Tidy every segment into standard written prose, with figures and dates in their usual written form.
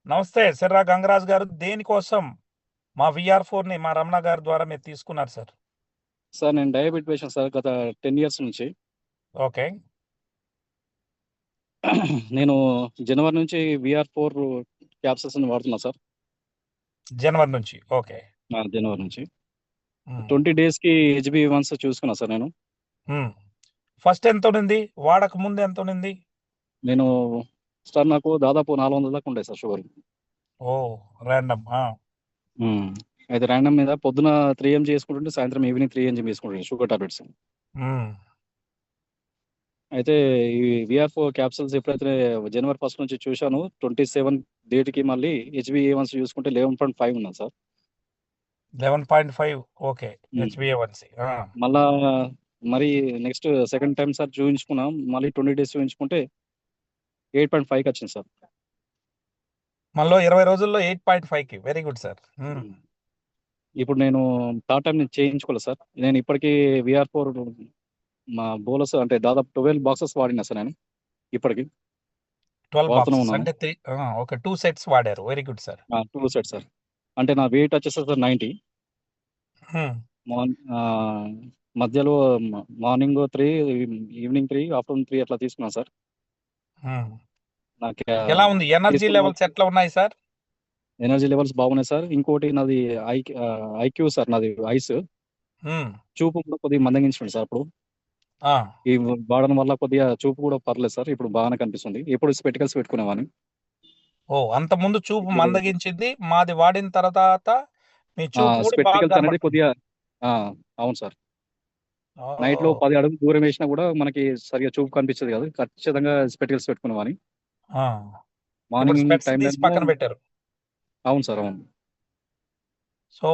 నమస్తే సిర్రా గంగరాజ్ గారు. దేనికోసం మా VR4 ని మా రమణ గారి ద్వారా మీరు తీసుకున్నారు సార్? సార్ నేను డయాబెట్ పేషెంట్ సార్ గత 10 ఇయర్స్ నుంచి. ఓకే. నేను జనవరి నుంచి VR4 క్యాప్సూల్స్ వాడుతున్నా సార్. జనవరి నుంచి. ఓకే. జనవరి నుంచి 20 డేస్కి HbA1c చూసుకున్నా సార్ నేను. ఫస్ట్ ఎంత ఉండింది? వాడక ముందు ఎంత ఉండింది? నేను సార్ నాకు దాదాపు 400 దాకా ఉండే సార్ షుగర్. ఓ ర్యాండమ్. అయితే ర్యాండమ్ మీద పొద్దున 3 mg చేసుకుంటుంటే సాయంత్రం ఈవినింగ్ 3 mg తీసుకుంటుండే షుగర్ టాబ్లెట్స్. అయితే ఈ VR4 క్యాప్సూల్స్ ఎప్పుడైతే జనవరి 1 నుంచి చూశాను, 27 డేట్కి మళ్ళీ HbA1c చూసుకుంటే 11.5 ఉన్నాను సార్. 11.5. ఓకే. HbA1c. మళ్ళా మరి నెక్స్ట్ సెకండ్ టైం సార్ చూపించుకున్నాం, మళ్ళీ 20 డేస్ చూపించుకుంటే 8.5కి వచ్చింది సార్. మళ్ళీ 20 రోజుల్లో 8.5కి. Very good sir. ఇప్పుడు నేను థర్డ్ టైం నేను చేయించుకోలేదు సార్. నేను ఇప్పటికీ VR4 మా బోలస్ అంటే దాదాపు 12 బాక్సెస్ వాడినా సార్ నేను ఇప్పటికి. 12 బాక్సెస్ అంటే 2 సెట్స్ వాడారు. Very good sir. 2 sets sir. అంటే నా వెయిట్ వచ్చేసి సార్ 90. మధ్యలో మార్నింగ్ 3, ఈవినింగ్ 3, ఆఫ్టర్నూన్ 3 అట్లా తీసుకున్నాను సార్. నాకు ఎలా ఉంది? ఎనర్జీ లెవెల్స్ ఎట్లా ఉన్నాయి సార్? ఎనర్జీ లెవెల్స్ బాగున్నాయి సార్. ఇంకోటి నాది IQ సార్, నాది ఐస్ చూపు కూడా కొద్దిగా మందగించింది సార్. అప్పుడు ఈ వాడడం వల్ల కొద్దిగా చూపు కూడా పర్లేదు సార్, ఇప్పుడు బాగానే కనిపిస్తుంది. ఎప్పుడు స్పెటికల్స్ పెట్టుకునేవాని. అంత ముందు చూపు మందగించింది, మాది వాడిన తర్వాత మీ చూపు స్పెటికల్స్ అనేది కొద్దిగా అవును సార్. నైట్ లో 10 అడుగులు దూరం వేసినా కూడా మనకి సరిగా చూపు కనిపించదు కదా, ఖచ్చితంగా స్పెటికల్స్ పెట్టుకునేవాని. మార్నింగ్ టైం పక్కన పెట్టారు. అవును సార్, అవును. సో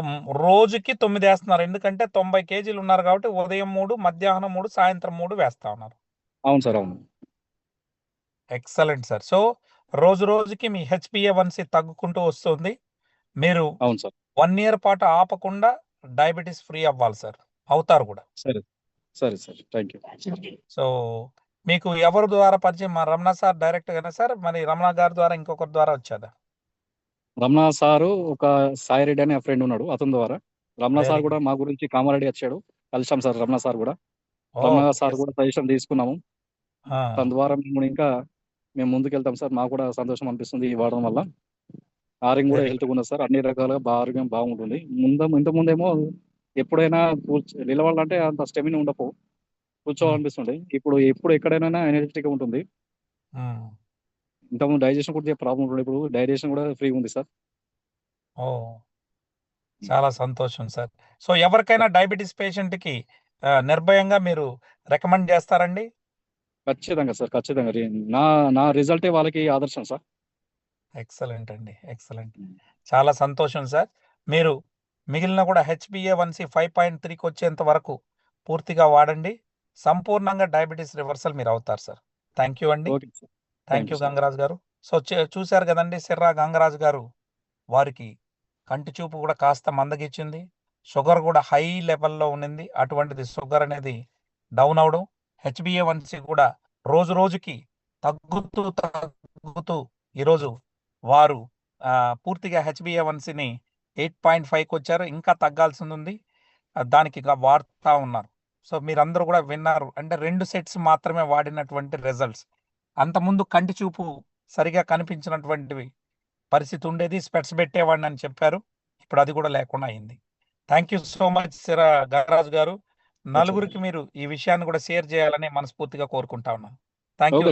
రోజుకి 9 వేస్తున్నారు, ఎందుకంటే 90 kgs ఉన్నారు కాబట్టి ఉదయం 3, మధ్యాహ్నం 3, సాయంత్రం 3 వేస్తా ఉన్నారు. అవును సార్, అవును. Excellent sir. సో రోజు రోజుకి మీ HbA1c తగ్గుకుంటూ వస్తుంది. మీరు అవును సార్ 1 year పాటు ఆపకుండా డయాబెటీస్ ఫ్రీ అవ్వాలి సార్. అవుతారు కూడా. సరే సరే సార్, థ్యాంక్ యూ. సో మీకు ఎవరి ద్వారా పరిచయం? మా రమణ సార్ డైరెక్ట్ గానే సార్, మరి రమణ గారి ద్వారా ఇంకొకరి ద్వారా వచ్చాదా? రమణ సారు ఒక సాయి రెడ్డి అనే ఫ్రెండ్ ఉన్నాడు, అతని ద్వారా. రమణ సార్ కూడా మా గురించి కామారెడ్డి వచ్చాడు, కలిసాం సార్. రమణ సార్ కూడా సజెషన్ తీసుకున్నాము. తన ద్వారా మేము ముందుకెళ్తాం సార్. మాకు కూడా సంతోషం అనిపిస్తుంది ఈ వాడడం వల్ల. ఆరోగ్యం కూడా హెల్త్ ఉన్నది సార్, అన్ని రకాలుగా ఆరోగ్యం బాగుంటుంది. ఇంతకుముందేమో ఎప్పుడైనా నిలవాలంటే అంత స్టెమినా ఉండపో, కూర్చోవాలనిపిస్తుంది. ఇప్పుడు ఎక్కడైనా ఎనర్జెటిక్గా ఉంటుంది. ఇంతకుముందు డైజెషన్ కూడా ప్రాబ్లం ఉంటుంది, ఇప్పుడు డైజెషన్ కూడా ఫ్రీ ఉంది సార్. చాలా సంతోషం సార్. సో ఎవరికైనా డయాబెటీస్ పేషెంట్ కి నిర్భయంగా మీరు రికమెండ్ చేస్తారండి? ఖచ్చితంగా సార్, ఖచ్చితంగా. నా రిజల్టే వాళ్ళకి ఆదర్శం సార్. ఎక్సలెంట్ అండి, ఎక్సలెంట్. చాలా సంతోషం సార్. మీరు మిగిలిన కూడా HbA1c 5.3కి వచ్చేంత వరకు పూర్తిగా వాడండి. సంపూర్ణంగా డయాబెటీస్ రివర్సల్ మీరు అవుతారు సార్. థ్యాంక్ యూ అండి. థ్యాంక్ యూ గంగరాజ్ గారు. సో చూశారు కదండి, సిర్రా గంగరాజ్ గారు వారికి కంటి చూపు కూడా కాస్త మందగిచ్చింది, షుగర్ కూడా హై లెవెల్లో ఉన్నింది. అటువంటిది షుగర్ అనేది డౌన్ అవడం, HbA1c కూడా రోజు రోజుకి తగ్గుతూ ఈరోజు వారు పూర్తిగా HbA1cని 8.5కి వచ్చారు. ఇంకా తగ్గాల్సింది ఉంది, దానికి ఇంకా వాడుతూ ఉన్నారు. సో మీరందరూ కూడా విన్నారు, అంటే 2 సెట్స్ మాత్రమే వాడినటువంటి రిజల్ట్స్. అంతకుముందు కంటి చూపు సరిగా కనిపించినటువంటివి పరిస్థితి ఉండేది, స్పెట్స్ పెట్టేవాడిని అని చెప్పారు. ఇప్పుడు అది కూడా లేకుండా అయింది. థ్యాంక్ యూ సో మచ్ సిరా గంగరాజ్ గారు. నలుగురికి మీరు ఈ విషయాన్ని కూడా షేర్ చేయాలని మనస్ఫూర్తిగా కోరుకుంటా ఉన్నాను. Thank you.